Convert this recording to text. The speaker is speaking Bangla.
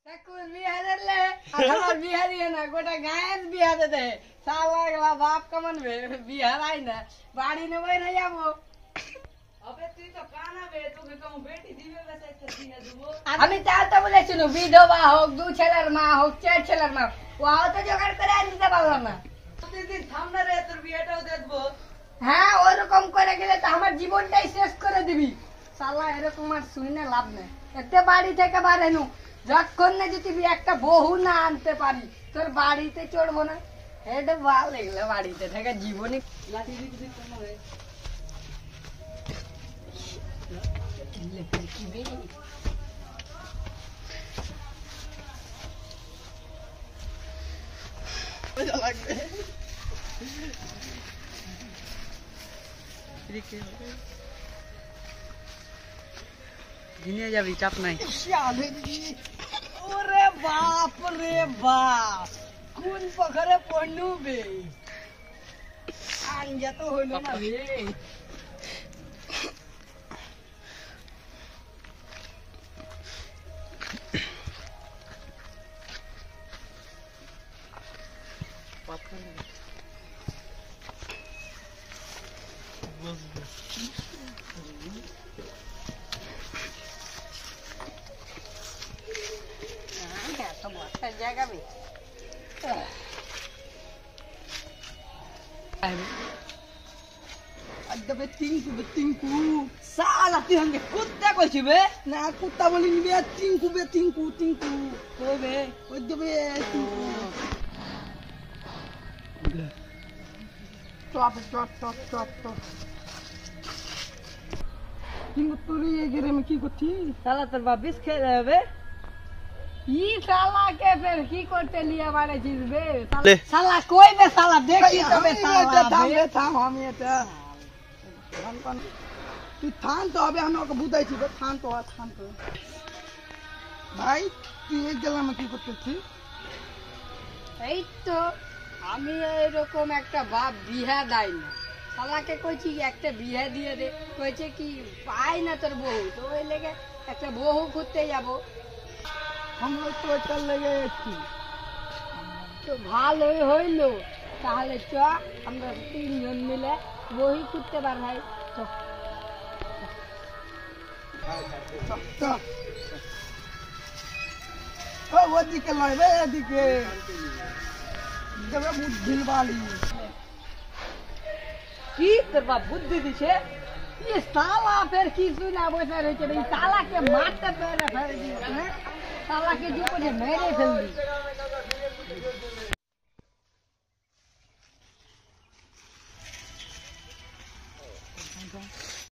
এখন বিয়া দিলে আর আমার বিয়া দিয়ে না গোটা গায়ের বিয়া দিতে সালা গলা বাপ কামানবে বিয়া রাই না বাড়ি নেবই না যাবো আমি চালতে বলেছিল বিধবা হোক দু ছেলের মা হোক চার ছেলের মা ও তো জোগাড় করে আনতে পারলাম না প্রতিদিন সামনে রে তোর বিয়েটাও দেখবো হ্যাঁ ওরকম করে গেলে তো আমার জীবনটাই শেষ করে দিবি সালা এরকম আর শুনে লাভ নেই এতে বাড়ি থেকে বাড়ানো যতক্ষণ না যদি একটা বহু না আনতে পারি তোর বাড়িতে চড়বো না এটা ভালো লাগলো বাড়িতে থেকে জীবনে দিনে যাবি চাপ নাই ওরে বাপ রে বাপ কোন পখরে পড়নু বে আঞ্জা তো হইল না রে জায়গা বে একদম টিঙ্কু সালা তুই আমাকে কুত্তা কইছি বে না কুত্তা বলিনি বে টিঙ্কু কই বে ওই দেবে টিঙ্কু চপ টিঙ্কু তুই এই গেমে কি করছিস সালা তোর বাপ বিষ খেয়ে যাবে ই সালা কে ফের কি করতে লিয়ে বাড়েছিস বে সালা কই বে সালা দেখি তবে সালা থাম আমি এটা তুই থাম তো হবে আমি ওকে বুঝাইছি বে থাম তো ভাই তুই এই গেলামে কি করতেছিস এই তো আমি এরকম একটা বাপ বিহা দেয় না শালাকে কইছি একটা বিহা দিয়ে দে কইছে কি পাই না তোর বউ তো ওই লেগে একটা বউ খুঁজতে যাবো আমরা তো এটা লেগে যাচ্ছি তো ভালোই হইলো তাহলে চ আমরা তিনজন মিলে বই খুঁজতে পারবাই ওদিকে নয় বে এদিকে বুদ্ধির বালি কি তোর বাপ বুদ্ধি দিছে ये साला फिर की सुना बसा रहे थे भाई साला के मारते पैर फेर दी हैं साला के जो मुझे मेरे फेल दी